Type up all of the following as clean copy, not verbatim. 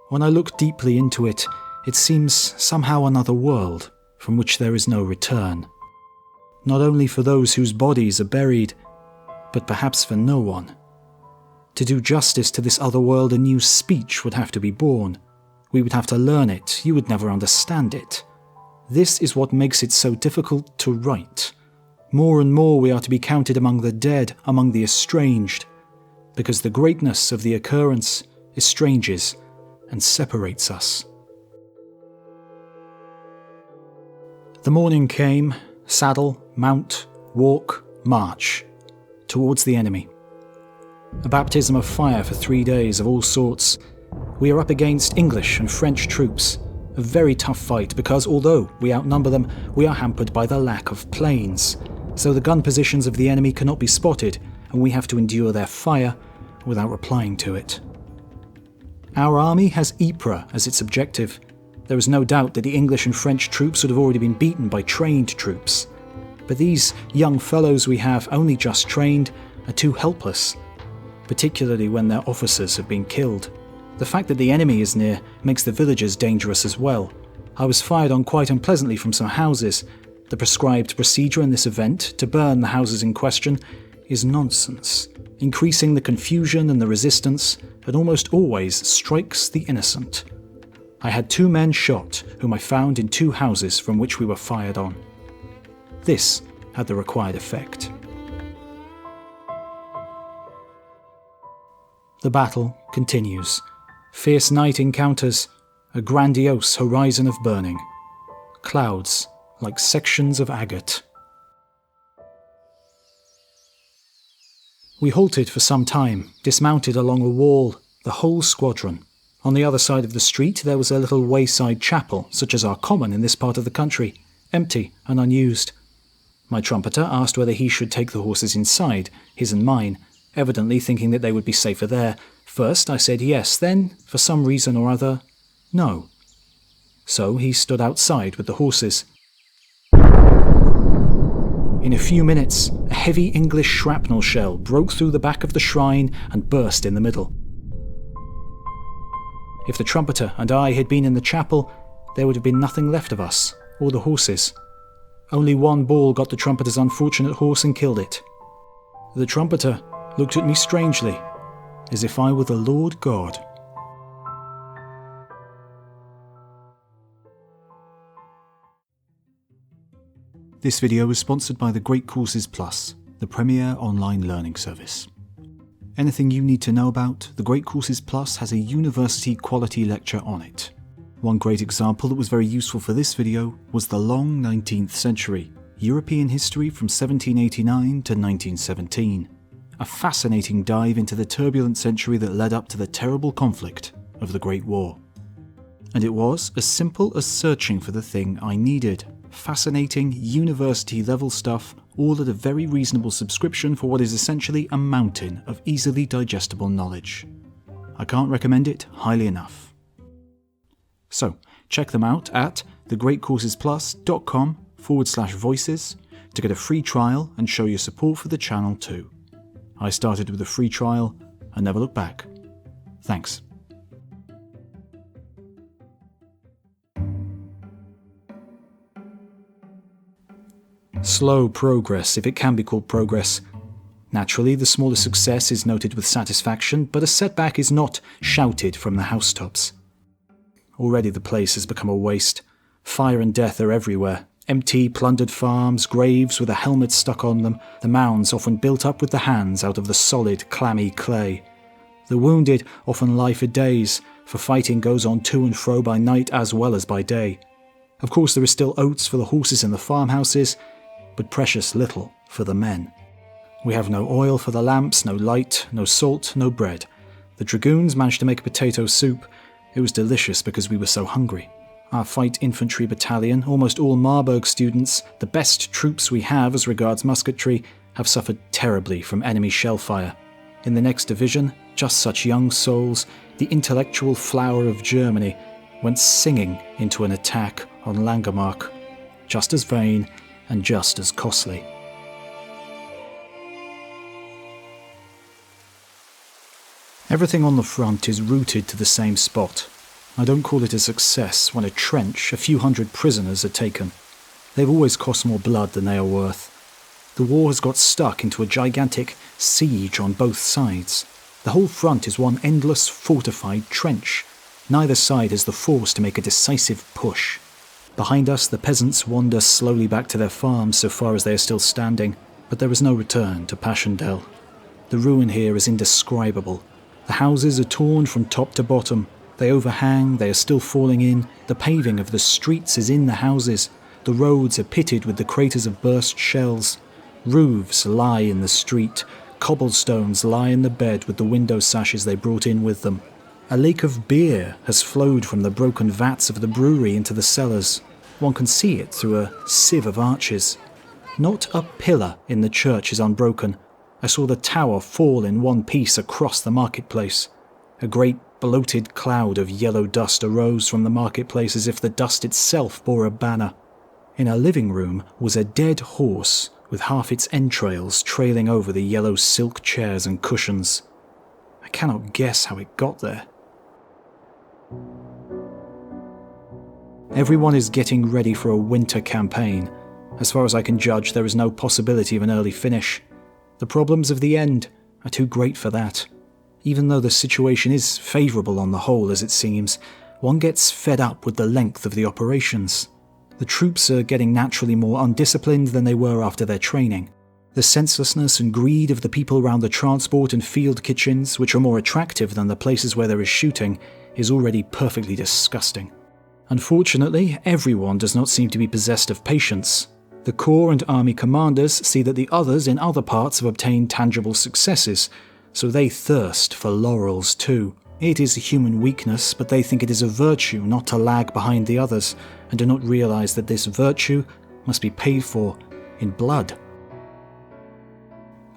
When I look deeply into it, it seems somehow another world from which there is no return. Not only for those whose bodies are buried, but perhaps for no one. To do justice to this other world, a new speech would have to be born. We would have to learn it. You would never understand it. This is what makes it so difficult to write. More and more we are to be counted among the dead, among the estranged, because the greatness of the occurrence estranges and separates us. The morning came, saddle, mount, walk, march, towards the enemy. A baptism of fire for 3 days of all sorts. We are up against English and French troops. A very tough fight because although we outnumber them, we are hampered by the lack of planes. So the gun positions of the enemy cannot be spotted, and we have to endure their fire without replying to it. Our army has Ypres as its objective. There is no doubt that the English and French troops would have already been beaten by trained troops. But these young fellows we have, only just trained, are too helpless, particularly when their officers have been killed. The fact that the enemy is near makes the villagers dangerous as well. I was fired on quite unpleasantly from some houses. The prescribed procedure in this event, to burn the houses in question, is nonsense, increasing the confusion and the resistance, and almost always strikes the innocent. I had 2 men shot, whom I found in 2 houses from which we were fired on. This had the required effect. The battle continues. Fierce night encounters, a grandiose horizon of burning. Clouds like sections of agate. We halted for some time, dismounted along a wall, the whole squadron. On the other side of the street there was a little wayside chapel, such as are common in this part of the country, empty and unused. My trumpeter asked whether he should take the horses inside, his and mine, evidently thinking that they would be safer there. First I said yes, then, for some reason or other, no. So he stood outside with the horses. In a few minutes, a heavy English shrapnel shell broke through the back of the shrine and burst in the middle. If the trumpeter and I had been in the chapel, there would have been nothing left of us, or the horses. Only one ball got the trumpeter's unfortunate horse and killed it. The trumpeter looked at me strangely, as if I were the Lord God. This video is sponsored by the Great Courses Plus, the premier online learning service. Anything you need to know about, the Great Courses Plus has a university quality lecture on it. One great example that was very useful for this video was the long 19th century, European history from 1789 to 1917. A fascinating dive into the turbulent century that led up to the terrible conflict of the Great War. And it was as simple as searching for the thing I needed. Fascinating, university-level stuff, all at a very reasonable subscription for what is essentially a mountain of easily digestible knowledge. I can't recommend it highly enough. So, check them out at thegreatcoursesplus.com/voices to get a free trial and show your support for the channel too. I started with a free trial and never looked back. Thanks. Slow progress, if it can be called progress. Naturally, the smallest success is noted with satisfaction, but a setback is not shouted from the housetops. Already the place has become a waste. Fire and death are everywhere. Empty, plundered farms, graves with a helmet stuck on them, the mounds often built up with the hands out of the solid, clammy clay. The wounded often lie for days, for fighting goes on to and fro by night as well as by day. Of course there is still oats for the horses in the farmhouses, but precious little for the men. We have no oil for the lamps, no light, no salt, no bread. The dragoons managed to make a potato soup. It was delicious because we were so hungry. Our Fight Infantry Battalion, almost all Marburg students, the best troops we have as regards musketry, have suffered terribly from enemy shell fire. In the next division, just such young souls, the intellectual flower of Germany, went singing into an attack on Langemarck, just as vain and just as costly. Everything on the front is rooted to the same spot. I don't call it a success when a trench, a few hundred prisoners are taken. They've always cost more blood than they are worth. The war has got stuck into a gigantic siege on both sides. The whole front is one endless fortified trench. Neither side has the force to make a decisive push. Behind us, the peasants wander slowly back to their farms so far as they are still standing, but there is no return to Passchendaele. The ruin here is indescribable. The houses are torn from top to bottom. They overhang, they are still falling in. The paving of the streets is in the houses. The roads are pitted with the craters of burst shells. Roofs lie in the street. Cobblestones lie in the bed with the window sashes they brought in with them. A lake of beer has flowed from the broken vats of the brewery into the cellars. One can see it through a sieve of arches. Not a pillar in the church is unbroken. I saw the tower fall in one piece across the marketplace. A great bloated cloud of yellow dust arose from the marketplace as if the dust itself bore a banner. In our living room was a dead horse with half its entrails trailing over the yellow silk chairs and cushions. I cannot guess how it got there. Everyone is getting ready for a winter campaign. As far as I can judge, there is no possibility of an early finish. The problems of the end are too great for that. Even though the situation is favourable on the whole, as it seems, one gets fed up with the length of the operations. The troops are getting naturally more undisciplined than they were after their training. The senselessness and greed of the people around the transport and field kitchens, which are more attractive than the places where there is shooting, is already perfectly disgusting. Unfortunately, everyone does not seem to be possessed of patience. The corps and army commanders see that the others in other parts have obtained tangible successes, so they thirst for laurels too. It is a human weakness, but they think it is a virtue not to lag behind the others, and do not realize that this virtue must be paid for in blood.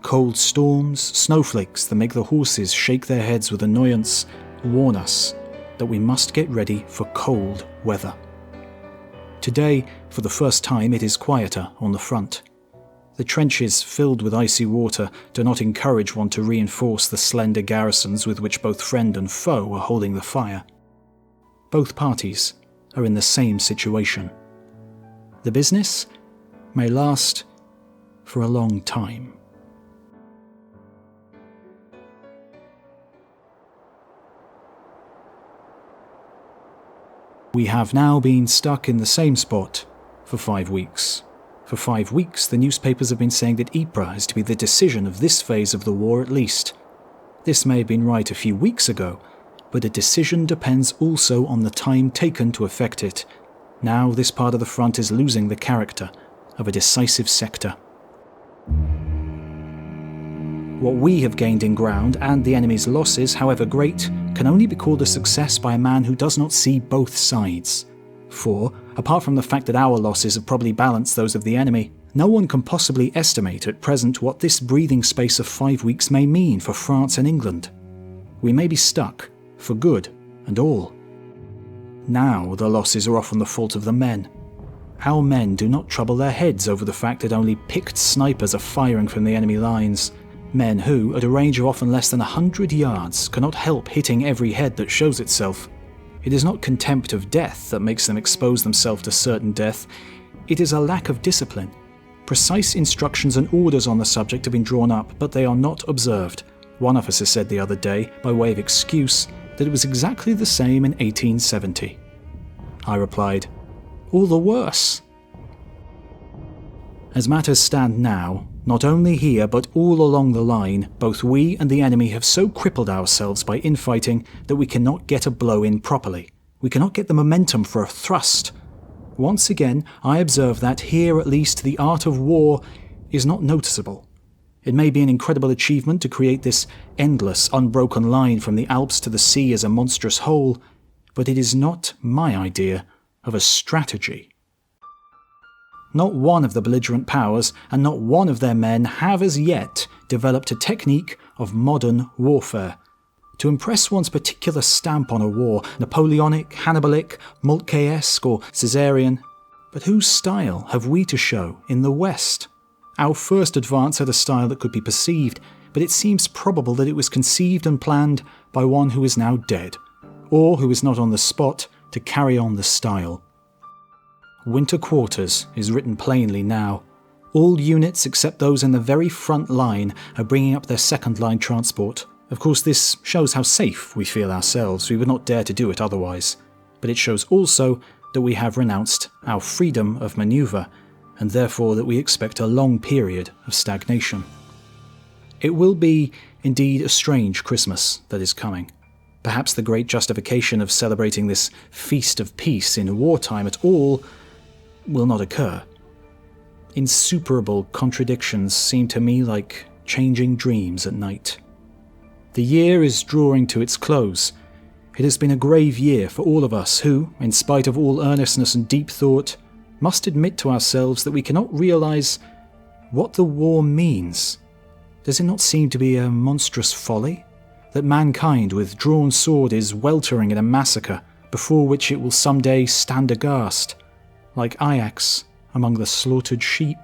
Cold storms, snowflakes that make the horses shake their heads with annoyance, warn us that we must get ready for cold weather. Today, for the first time, it is quieter on the front. The trenches filled with icy water do not encourage one to reinforce the slender garrisons with which both friend and foe are holding the fire. Both parties are in the same situation. The business may last for a long time. We have now been stuck in the same spot for 5 weeks. For 5 weeks, the newspapers have been saying that Ypres is to be the decision of this phase of the war at least. This may have been right a few weeks ago, but a decision depends also on the time taken to effect it. Now this part of the front is losing the character of a decisive sector. What we have gained in ground, and the enemy's losses, however great, can only be called a success by a man who does not see both sides. For, apart from the fact that our losses have probably balanced those of the enemy, no one can possibly estimate at present what this breathing space of 5 weeks may mean for France and England. We may be stuck, for good and all. Now the losses are often the fault of the men. Our men do not trouble their heads over the fact that only picked snipers are firing from the enemy lines. Men who, at a range of often less than 100 yards, cannot help hitting every head that shows itself. It is not contempt of death that makes them expose themselves to certain death. It is a lack of discipline. Precise instructions and orders on the subject have been drawn up, but they are not observed. One officer said the other day, by way of excuse, that it was exactly the same in 1870. I replied, "All the worse." As matters stand now, not only here but all along the line, both we and the enemy have so crippled ourselves by infighting that we cannot get a blow in properly. We cannot get the momentum for a thrust. Once again, I observe that here at least the art of war is not noticeable. It may be an incredible achievement to create this endless, unbroken line from the Alps to the sea as a monstrous whole, but it is not my idea of a strategy. Not one of the belligerent powers and not one of their men have as yet developed a technique of modern warfare. To impress one's particular stamp on a war, Napoleonic, Hannibalic, Moltke-esque or Caesarian, but whose style have we to show in the West? Our first advance had a style that could be perceived, but it seems probable that it was conceived and planned by one who is now dead, or who is not on the spot to carry on the style. Winter Quarters is written plainly now. All units except those in the very front line are bringing up their second line transport. Of course, this shows how safe we feel ourselves. We would not dare to do it otherwise. But it shows also that we have renounced our freedom of manoeuvre, and therefore that we expect a long period of stagnation. It will be indeed a strange Christmas that is coming. Perhaps the great justification of celebrating this feast of peace in wartime at all will not occur. Insuperable contradictions seem to me like changing dreams at night. The year is drawing to its close. It has been a grave year for all of us who, in spite of all earnestness and deep thought, must admit to ourselves that we cannot realise what the war means. Does it not seem to be a monstrous folly? That mankind with drawn sword is weltering in a massacre before which it will someday stand aghast, like Ajax among the slaughtered sheep?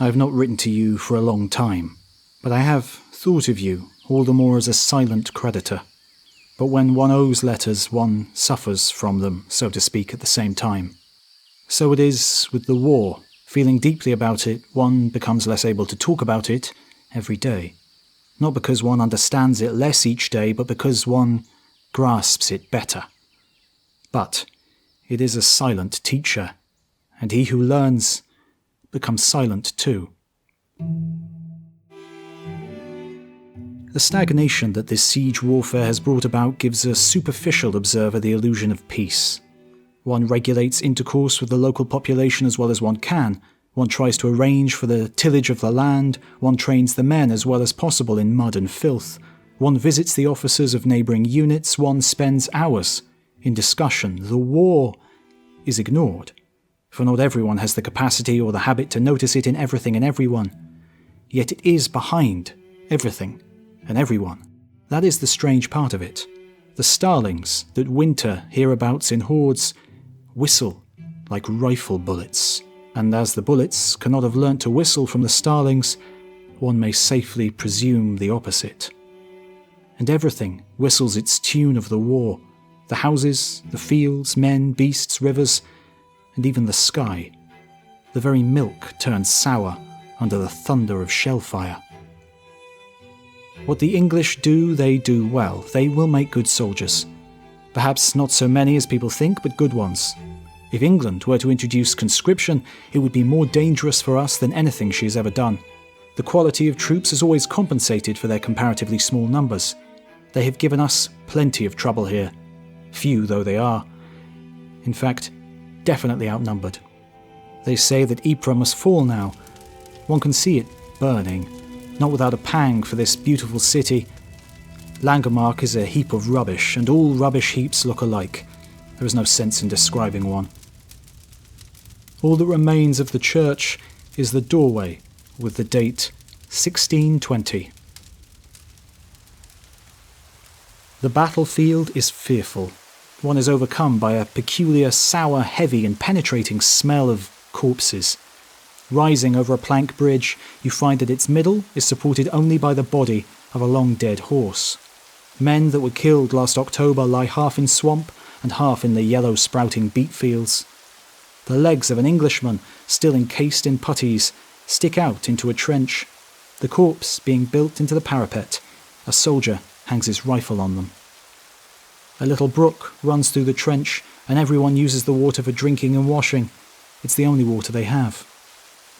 I have not written to you for a long time, but I have thought of you all the more as a silent creditor. But when one owes letters, one suffers from them, so to speak, at the same time. So it is with the war. Feeling deeply about it, one becomes less able to talk about it every day. Not because one understands it less each day, but because one grasps it better. But it is a silent teacher, and he who learns becomes silent too. The stagnation that this siege warfare has brought about gives a superficial observer the illusion of peace. One regulates intercourse with the local population as well as one can. One tries to arrange for the tillage of the land. One trains the men as well as possible in mud and filth. One visits the officers of neighbouring units. One spends hours in discussion. The war is ignored, for not everyone has the capacity or the habit to notice it in everything and everyone. Yet it is behind everything and everyone. That is the strange part of it. The starlings that winter hereabouts in hordes whistle like rifle bullets, and as the bullets cannot have learnt to whistle from the starlings, one may safely presume the opposite. And everything whistles its tune of the war. The houses, the fields, men, beasts, rivers, and even the sky. The very milk turns sour under the thunder of shellfire. What the English do, they do well. They will make good soldiers. Perhaps not so many as people think, but good ones. If England were to introduce conscription, it would be more dangerous for us than anything she has ever done. The quality of troops has always compensated for their comparatively small numbers. They have given us plenty of trouble here, few though they are. In fact, definitely outnumbered. They say that Ypres must fall now. One can see it burning, not without a pang for this beautiful city. Langemarck is a heap of rubbish, and all rubbish heaps look alike. There is no sense in describing one. All that remains of the church is the doorway with the date 1620. The battlefield is fearful. One is overcome by a peculiar, sour, heavy and penetrating smell of corpses. Rising over a plank bridge, you find that its middle is supported only by the body of a long-dead horse. Men that were killed last October lie half in swamp and half in the yellow sprouting beet fields. The legs of an Englishman, still encased in puttees, stick out into a trench. The corpse being built into the parapet, a soldier hangs his rifle on them. A little brook runs through the trench, and everyone uses the water for drinking and washing. It's the only water they have.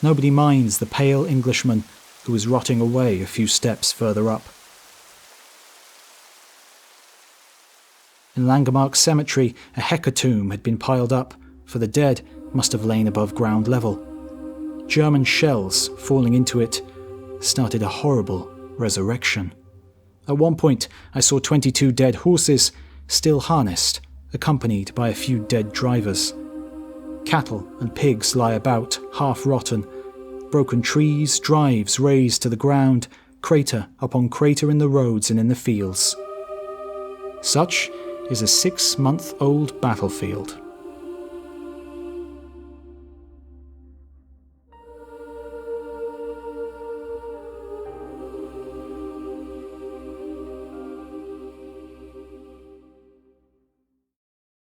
Nobody minds the pale Englishman who is rotting away a few steps further up. In Langemarck Cemetery, a hecatomb had been piled up, for the dead must have lain above ground level. German shells falling into it started a horrible resurrection. At one point, I saw 22 dead horses, still harnessed, accompanied by a few dead drivers. Cattle and pigs lie about, half rotten. Broken trees, drives razed to the ground, crater upon crater in the roads and in the fields. Such is a 6-month-old battlefield.